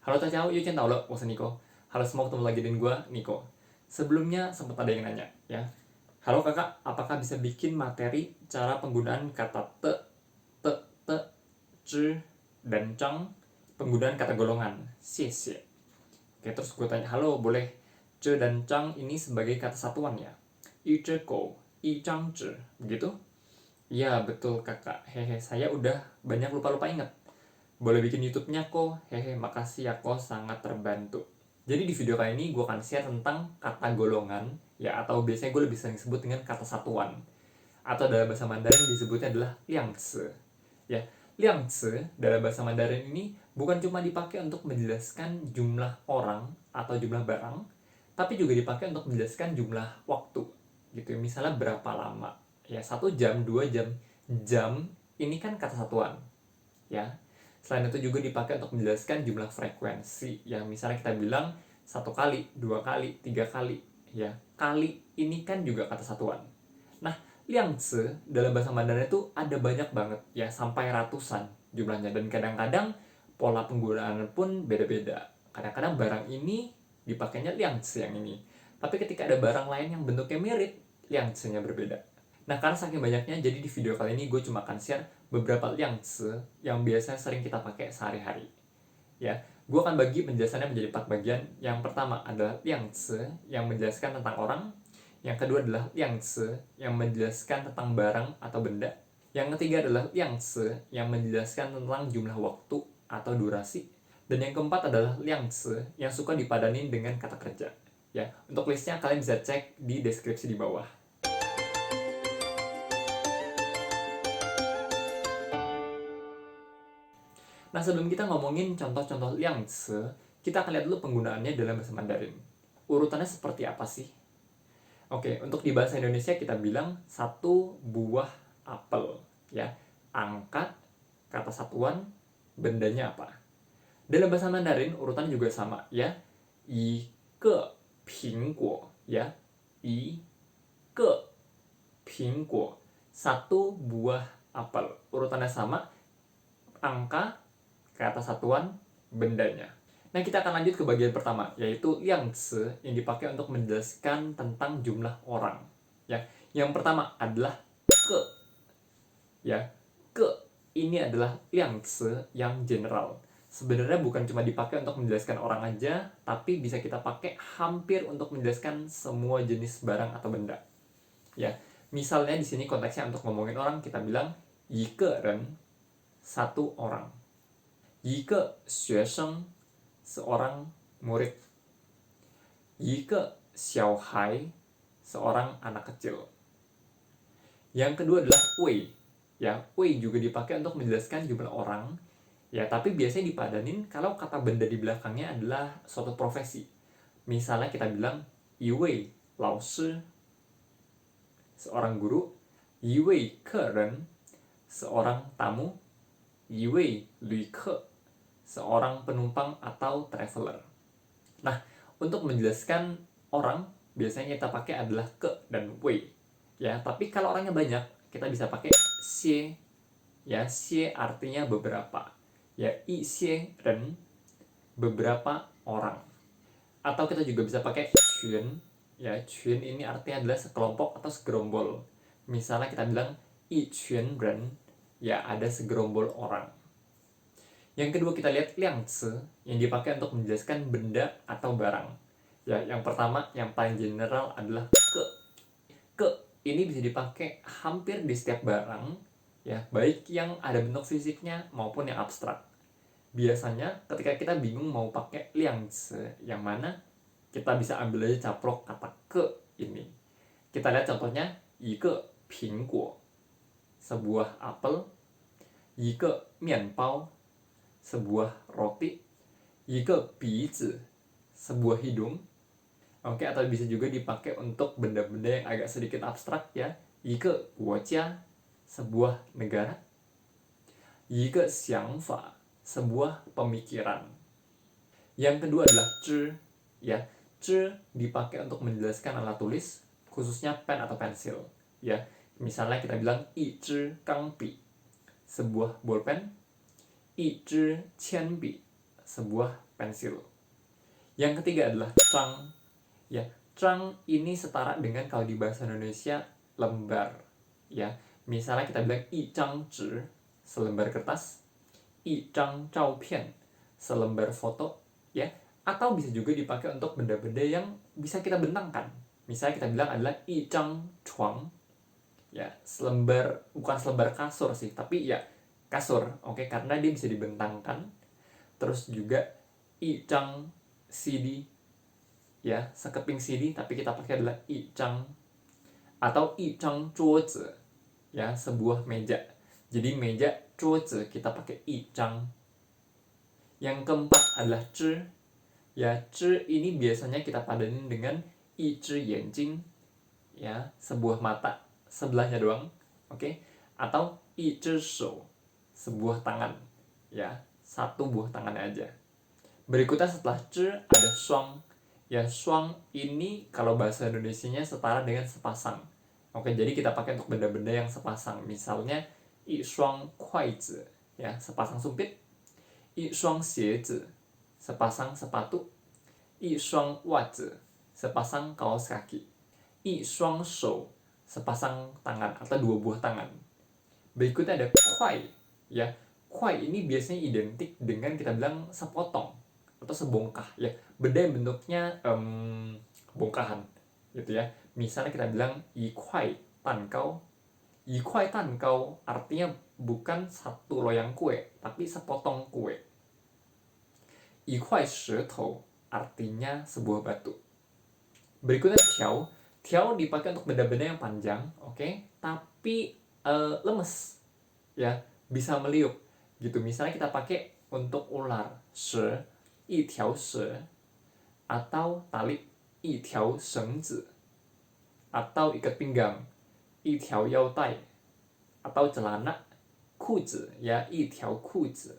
Halo Tachao, yuk tahu lo, saya Niko. Halo semua, ketemu lagi dengan gue, Niko. Sebelumnya sempat ada yang nanya, ya. Halo kakak, apakah bisa bikin materi cara penggunaan kata te, zhi, dan zhang, penggunaan kata golongan, xie. Oke, terus gue tanya, halo, boleh zhi dan zhang ini sebagai kata satuan ya? Yi zhi gou, yi zhang zhi, begitu? Iya, betul kakak. Hehe, saya udah banyak lupa-lupa ingat. Boleh bikin YouTube-nya kok. Hehe, makasih ya kok, sangat terbantu. Jadi di video kali ini gue akan share tentang kata golongan, ya, atau biasanya gue lebih sering sebut dengan kata satuan. Atau dalam bahasa Mandarin disebutnya adalah liangzi. Ya, liangzi dalam bahasa Mandarin ini bukan cuma dipakai untuk menjelaskan jumlah orang atau jumlah barang, tapi juga dipakai untuk menjelaskan jumlah waktu. Gitu, misalnya berapa lama. Ya, 1 jam, 2 jam. Jam ini kan kata satuan. Ya, selain itu juga dipakai untuk menjelaskan jumlah frekuensi. Ya, misalnya kita bilang 1 kali, 2 kali, 3 kali. Ya, kali ini kan juga kata satuan. Nah, liangzi dalam bahasa Mandarin itu ada banyak banget, ya, sampai ratusan jumlahnya. Dan kadang-kadang pola penggunaan pun beda-beda. Kadang-kadang barang ini dipakainya liangzi yang ini. Tapi ketika ada barang lain yang bentuknya mirip, liangzi-nya berbeda. Nah, karena saking banyaknya, jadi di video kali ini gue cuma akan share beberapa liangzi yang biasanya sering kita pakai sehari-hari. Ya, gue akan bagi penjelasannya menjadi 4 bagian. Yang pertama adalah liangzi yang menjelaskan tentang orang. Yang kedua adalah liangzi yang menjelaskan tentang barang atau benda. Yang ketiga adalah liangzi yang menjelaskan tentang jumlah waktu atau durasi. Dan yang keempat adalah liangzi yang suka dipadanin dengan kata kerja. Ya, untuk listnya kalian bisa cek di deskripsi di bawah. Nah, sebelum kita ngomongin contoh-contoh liangzi, kita akan lihat dulu penggunaannya dalam bahasa Mandarin. Urutannya seperti apa sih? Oke, untuk di bahasa Indonesia kita bilang 1 buah apel, ya. Angka, kata satuan, bendanya apa? Dalam bahasa Mandarin urutan juga sama, ya. Yi ge pingguo, ya. Yi ge pingguo. 1 buah apel. Urutannya sama, angka, kata satuan, bendanya. Nah, kita akan lanjut ke bagian pertama, yaitu liangzi yang dipakai untuk menjelaskan tentang jumlah orang. Ya, yang pertama adalah ke. Ya, ke ini adalah liangzi yang general. Sebenarnya bukan cuma dipakai untuk menjelaskan orang aja, tapi bisa kita pakai hampir untuk menjelaskan semua jenis barang atau benda. Ya, misalnya di sini konteksnya untuk ngomongin orang, kita bilang yi ge ren, 1 orang. 1个学生, seorang murid. 1个小孩, seorang anak kecil. Yang kedua adalah wei. Ya, wei juga dipakai untuk menjelaskan jumlah orang. Ya, tapi biasanya dipadanin kalau kata benda di belakangnya adalah suatu profesi. Misalnya kita bilang 一位老师, seorang guru. 一位客人, seorang tamu. 一位旅客, seorang penumpang atau traveler. Nah, untuk menjelaskan orang, biasanya kita pakai adalah ke dan wei. Ya, tapi kalau orangnya banyak, kita bisa pakai xie. Ya, xie artinya beberapa. Ya, yi xie ren, beberapa orang. Atau kita juga bisa pakai quan. Ya, quan ini artinya adalah sekelompok atau segerombol. Misalnya kita bilang yi quan ren, ya ada segerombol orang. Yang kedua kita lihat liangzi yang dipakai untuk menjelaskan benda atau barang. Ya, yang pertama yang paling general adalah ke. Ke ini bisa dipakai hampir di setiap barang, ya, baik yang ada bentuk fisiknya maupun yang abstrak. Biasanya ketika kita bingung mau pakai liangzi yang mana, kita bisa ambil aja caprok kata ke ini. Kita lihat contohnya, 一个苹果, sebuah apel. 一个面包, sebuah roti. 一个鼻子, sebuah hidung. Oke, atau bisa juga dipakai untuk benda-benda yang agak sedikit abstrak, ya. 一个国家, sebuah negara. 一个想法, sebuah pemikiran. Yang kedua adalah zhi, ya. Zhi dipakai untuk menjelaskan alat tulis, khususnya pen atau pensil, ya. Misalnya kita bilang 一支钢笔, sebuah bolpen. 一支铅笔, sebuah pensil. Yang ketiga adalah trang. Ya, trang ini setara dengan kalau di bahasa Indonesia lembar. Ya, misalnya kita bilang i zhang zhi, selembar kertas, i zhang zhaopian, selembar foto, ya. Atau bisa juga dipakai untuk benda-benda yang bisa kita bentangkan. Misalnya kita bilang adalah i zhang chuang, ya, selembar, bukan selembar kasur sih, tapi ya kasur, oke, karena dia bisa dibentangkan. Terus juga i zhang CD, ya, sekeping CD, tapi kita pakai adalah i zhang. Atau i zhang zhuozi, ya, sebuah meja. Jadi meja zhuozi kita pakai i zhang. Yang keempat adalah zhi. Ya, zhi ini biasanya kita padanin dengan i zhi yanjing, ya, sebuah mata sebelahnya doang, oke? Atau i zhi shou, sebuah tangan, ya, satu buah tangannya aja. Berikutnya setelah zhi ada shuang. Ya, shuang ini kalau bahasa Indonesianya setara dengan sepasang. Oke, jadi kita pakai untuk benda-benda yang sepasang. Misalnya i shuang kuaizi, ya, sepasang sumpit. I shuang xiezi, sepasang sepatu. I shuang wazi, sepasang kaos kaki. I shuang shou, sepasang tangan atau dua buah tangan. Berikutnya ada kuai. Ya, kuai ini biasanya identik dengan kita bilang sepotong atau sebongkah, ya, benda yang bentuknya bongkahan gitu ya. Misalnya kita bilang i kuai tan kau. I kuai tan kau artinya bukan satu loyang kue, tapi sepotong kue. I kuai shitou artinya sebuah batu. Berikutnya tiao. Tiao dipakai untuk benda-benda yang panjang, oke, tapi lemes, ya, bisa meliuk gitu. Misalnya kita pakai untuk ular, shi, i tiao shi, atau tali, i tiao shengzi, atau ikat pinggang, i tiao yao dai, atau celana, kuzi, ya, i tiao kuzi.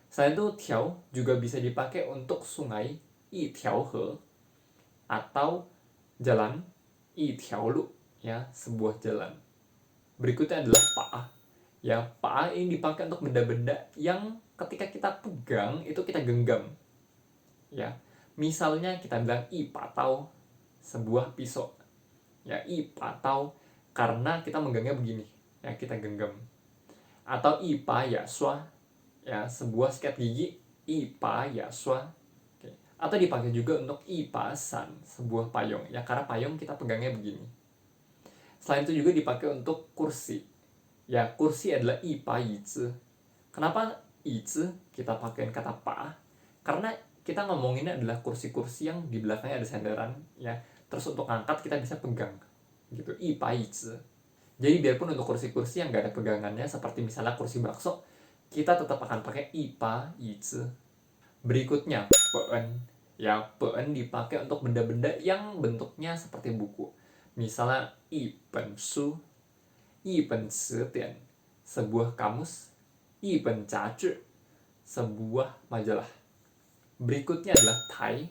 Selain itu, tiao juga bisa dipakai untuk sungai, i tiao he, atau jalan, i tiao lu, ya, sebuah jalan. Berikutnya adalah pa'a. Ya, pa'a ini dipakai untuk benda-benda yang ketika kita pegang itu kita genggam. Ya, misalnya kita bilang i patau, sebuah pisau. Ya, i patau karena kita menggangnya begini, ya, kita genggam. Atau i pa ya shua, ya, sebuah sikat gigi, i pa ya shua. Oke. Atau dipakai juga untuk i pa san, sebuah payung, ya, karena payung kita pegangnya begini. Selain itu juga dipakai untuk kursi. Ya, kursi adalah i pa yi zi. Kenapa yi zi kita pakai kata pa? Karena kita ngomonginnya adalah kursi-kursi yang di belakangnya ada sandaran, ya. Terus untuk angkat kita bisa pegang gitu, i pa yi zi. Jadi biarpun untuk kursi-kursi yang gak ada pegangannya seperti misalnya kursi bakso, kita tetap akan pakai i pa yi zi. Berikutnya pe'en. Ya, pe'en dipakai untuk benda-benda yang bentuknya seperti buku. Misalnya i pen su, i pen citian, sebuah kamus, i pen zhazhi, sebuah majalah. Berikutnya adalah tai.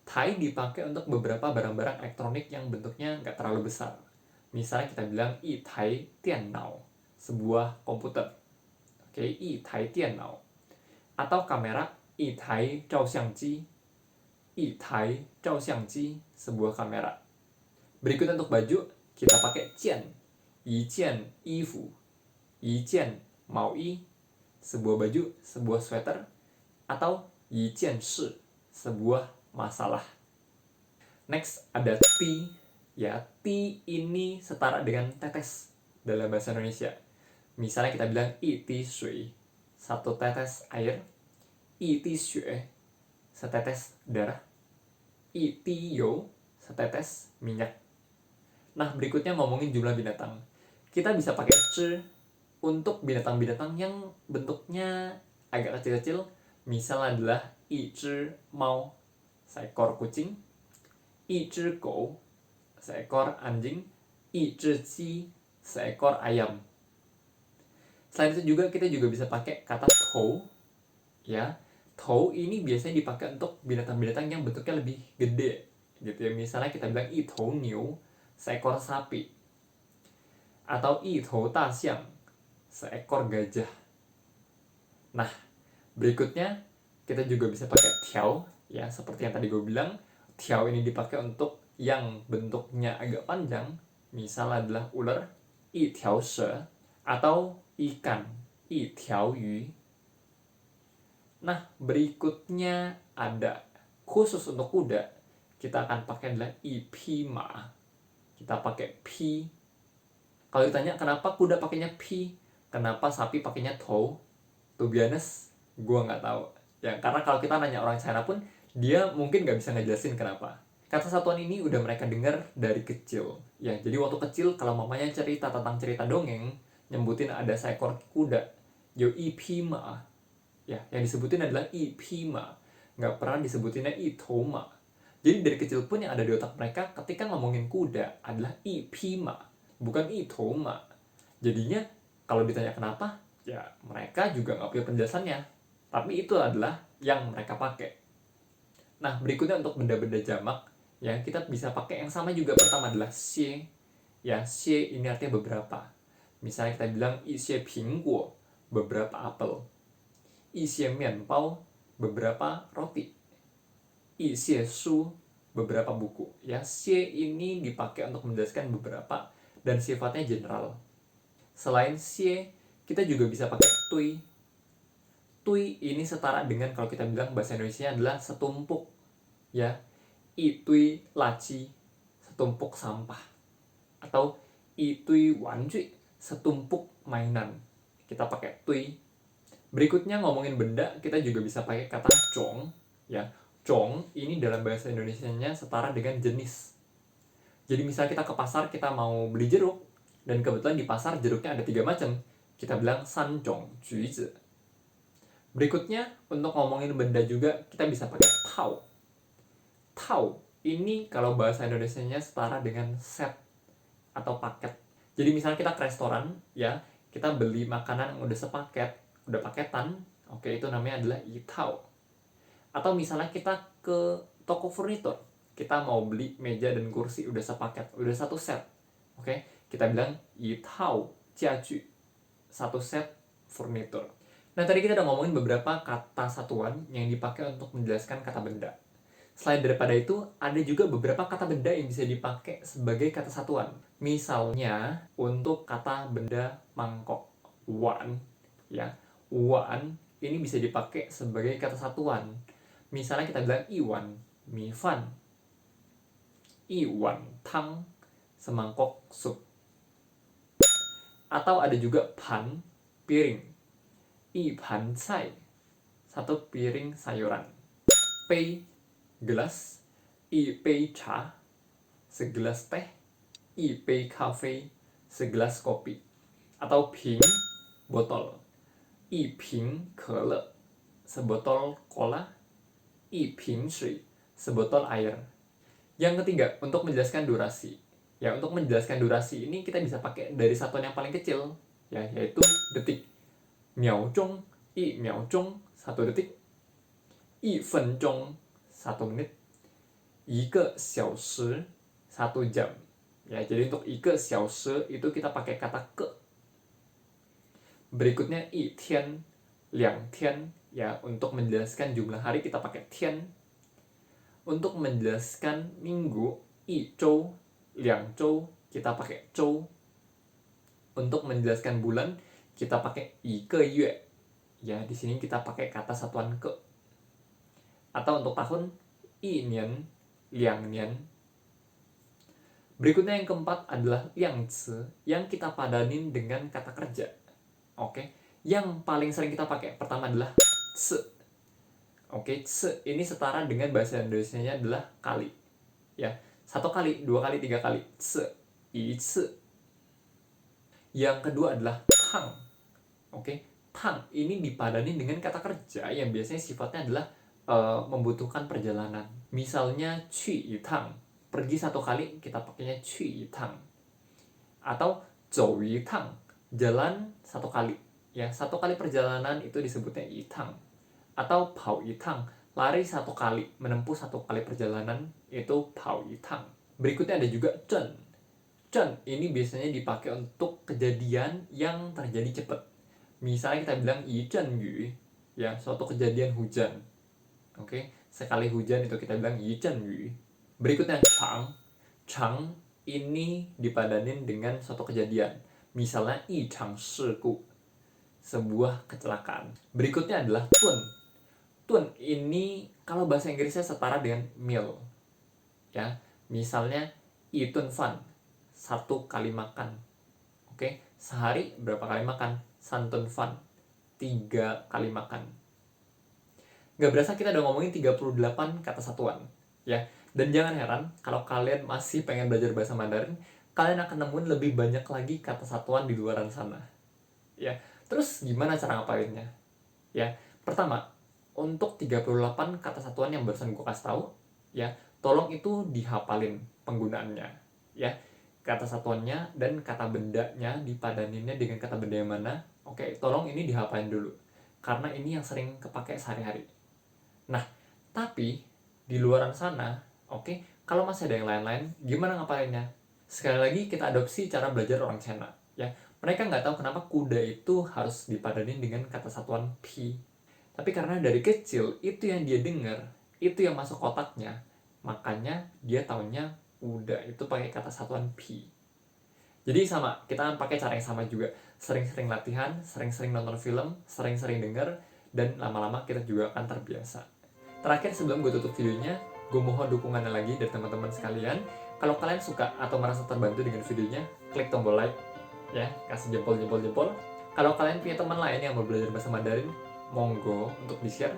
Tai dipakai untuk beberapa barang-barang elektronik yang bentuknya nggak terlalu besar. Misalnya kita bilang i tai tiannao, sebuah komputer. Oke, i tai tiannao. Atau kamera, i tai zhaoxiangji, i tai zhaoxiangji, sebuah kamera. Berikutnya untuk baju, kita pakai jian, yi jian yifu, yi jian mao yi, sebuah baju, sebuah sweater, atau yi jian shi, sebuah masalah. Next ada ti. Ya, ti ini setara dengan tetes dalam bahasa Indonesia. Misalnya kita bilang i ti shui, satu tetes air, i ti xue, setetes darah, i ti you, setetes minyak. Nah, berikutnya ngomongin jumlah binatang. Kita bisa pakai zhi untuk binatang-binatang yang bentuknya agak kecil-kecil. Misalnya adalah i zhi mao, seekor kucing, i zhi gou, seekor anjing, i zhi qi, seekor ayam. Selain itu juga kita juga bisa pakai kata tou. Ya, tou ini biasanya dipakai untuk binatang-binatang yang bentuknya lebih gede gitu ya. Misalnya kita bilang i tou niu, seekor sapi, atau i tou da xiang, seekor gajah. Nah, berikutnya kita juga bisa pakai tiao, ya seperti yang tadi gue bilang. Tiao ini dipakai untuk yang bentuknya agak panjang, misal adalah ular, yi tiao she, atau ikan, yi tiao yu. Nah, berikutnya ada khusus untuk kuda, kita akan pakai adalah yi pi ma. Kita pakai pi. Kalau ditanya kenapa kuda pakainya pi, kenapa sapi pakainya tou, to be honest, gue nggak tahu. Ya, karena kalau kita nanya orang China pun, dia mungkin nggak bisa ngejelasin kenapa. Kata satuan ini udah mereka dengar dari kecil. Ya, jadi waktu kecil kalau mamanya cerita tentang cerita dongeng, nyebutin ada seekor kuda, yo yi pi ma. Ya, yang disebutin adalah yi pi ma. Nggak pernah disebutinnya yi tou ma. Jadi dari kecil pun yang ada di otak mereka ketika ngomongin kuda adalah yi pi ma, bukan yi tou ma. Jadinya kalau ditanya kenapa, ya mereka juga nggak punya penjelasannya. Tapi itu adalah yang mereka pakai. Nah, berikutnya untuk benda-benda jamak, ya kita bisa pakai yang sama juga. Pertama adalah xie. Ya, xie ini artinya beberapa. Misalnya kita bilang yi xie pingguo, beberapa apel. Yi xie mianbao, beberapa roti. Yi xie shu, beberapa buku. Ya, xie ini dipakai untuk menjelaskan beberapa dan sifatnya general. Selain xie, kita juga bisa pakai tui. Tui ini setara dengan kalau kita bilang bahasa Indonesia adalah setumpuk. Ya, yi tui laci, setumpuk sampah. Atau yi tui wanjui, setumpuk mainan. Kita pakai tui. Berikutnya ngomongin benda, kita juga bisa pakai kata zhong. Ya, zhong ini dalam bahasa Indonesianya setara dengan jenis. Jadi misalnya kita ke pasar, kita mau beli jeruk, dan kebetulan di pasar jeruknya ada 3 macam. Kita bilang san zhong juizi. Berikutnya, untuk ngomongin benda juga, kita bisa pakai tao. Tao, ini kalau bahasa Indonesianya setara dengan set atau paket. Jadi misalnya kita ke restoran, ya, kita beli makanan yang udah sepaket, udah paketan, oke, itu namanya adalah yi tao. Atau misalnya kita ke toko furnitur, kita mau beli meja dan kursi udah sepaket, udah satu set, oke, kita bilang yi tao jiaju, satu set furnitur. Nah, tadi kita udah ngomongin beberapa kata satuan yang dipakai untuk menjelaskan kata benda. Selain daripada itu, ada juga beberapa kata benda yang bisa dipakai sebagai kata satuan. Misalnya, untuk kata benda mangkok, wan, ya, wan ini bisa dipakai sebagai kata satuan. Misalnya kita bilang iwan, mi fan, iwan tang, semangkok sup. Atau ada juga pan, piring, i pan cai, satu piring sayuran. Pei, gelas, i pei cha, segelas teh, i pei kafe, segelas kopi. Atau ping, botol, i ping kele, sebotol cola, i ping shui, sebotol air. Yang ketiga, untuk menjelaskan durasi. Ya, untuk menjelaskan durasi ini kita bisa pakai dari satuan yang paling kecil, ya, yaitu detik. Miao zhong, i miao zhong, 1 detik. I fen zhong, 1 menit. Ike xiao shi, 1 jam. Ya, jadi untuk ike xiao shi itu kita pakai kata ke. Berikutnya i tian, liang tian, ya, untuk menjelaskan jumlah hari kita pakai tian. Untuk menjelaskan minggu, i zhou, liang zhou, kita pakai zhou. Untuk menjelaskan bulan, kita pakai i ke yue. Ya, di sini kita pakai kata satuan ke. Atau untuk tahun, i nian, liang nian. Berikutnya yang keempat adalah liang ci, yang kita padanin dengan kata kerja. Oke, yang paling sering kita pakai pertama adalah ci. Oke, ci ini setara dengan bahasa Indonesianya adalah kali. Ya, 1 kali, 2 kali, 3 kali. Ci, yi ci. Yang kedua adalah tang. Oke, tang ini dipadanin dengan kata kerja yang biasanya sifatnya adalah membutuhkan perjalanan. Misalnya qu yi tang, pergi 1 kali, kita pakainya qu yi tang. Atau zou yi tang, jalan 1 kali. Ya, 1 kali perjalanan itu disebutnya yi tang. Atau pao yi tang, lari 1 kali, menempuh 1 kali perjalanan, itu pao yi tang. Berikutnya ada juga zhen. Zhen ini biasanya dipakai untuk kejadian yang terjadi cepat. Misalnya kita bilang yi zhen yu, ya, suatu kejadian hujan. Oke, sekali hujan itu kita bilang yi zhen yu. Berikutnya chang. Chang ini dipadanin dengan suatu kejadian. Misalnya yi chang shiku, sebuah kecelakaan. Berikutnya adalah tun. Tun ini kalau bahasa Inggrisnya setara dengan meal. Ya, misalnya yi tun fan, satu kali makan. Oke, sehari berapa kali makan? San tun fan, 3 kali makan. Gak berasa kita udah ngomongin 38 kata satuan. Ya, dan jangan heran kalau kalian masih pengen belajar bahasa Mandarin, kalian akan nemuin lebih banyak lagi kata satuan di luaran sana. Ya, terus gimana cara ngapalinnya? Ya, pertama, untuk 38 kata satuan yang barusan gue kasih tahu, ya, tolong itu dihafalin penggunaannya. Ya, kata satuannya dan kata bendanya dipadaninnya dengan kata benda yang mana. Oke, tolong ini dihafalin dulu. Karena ini yang sering kepake sehari-hari. Nah, tapi di luaran sana, oke, kalau masih ada yang lain-lain, gimana ngapalinnya? Sekali lagi kita adopsi cara belajar orang Cina, ya. Mereka nggak tahu kenapa kuda itu harus dipadanin dengan kata satuan pi. Tapi karena dari kecil itu yang dia dengar, itu yang masuk otaknya, makanya dia taunya kuda itu pakai kata satuan pi. Jadi sama, kita pakai cara yang sama juga. Sering-sering latihan, sering-sering nonton film, sering-sering dengar, dan lama-lama kita juga akan terbiasa. Terakhir sebelum gue tutup videonya, gue mohon dukungannya lagi dari teman-teman sekalian. Kalau kalian suka atau merasa terbantu dengan videonya, klik tombol like, ya, kasih jempol. Kalau kalian punya teman lain yang mau belajar bahasa Mandarin, monggo untuk di-share.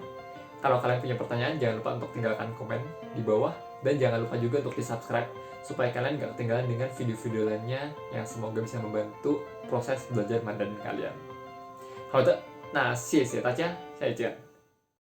Kalau kalian punya pertanyaan, jangan lupa untuk tinggalkan komen di bawah. Dan jangan lupa juga untuk di-subscribe, supaya kalian gak ketinggalan dengan video-video lainnya yang semoga bisa membantu proses belajar Mandarin kalian. 好的，那谢谢大家，再见。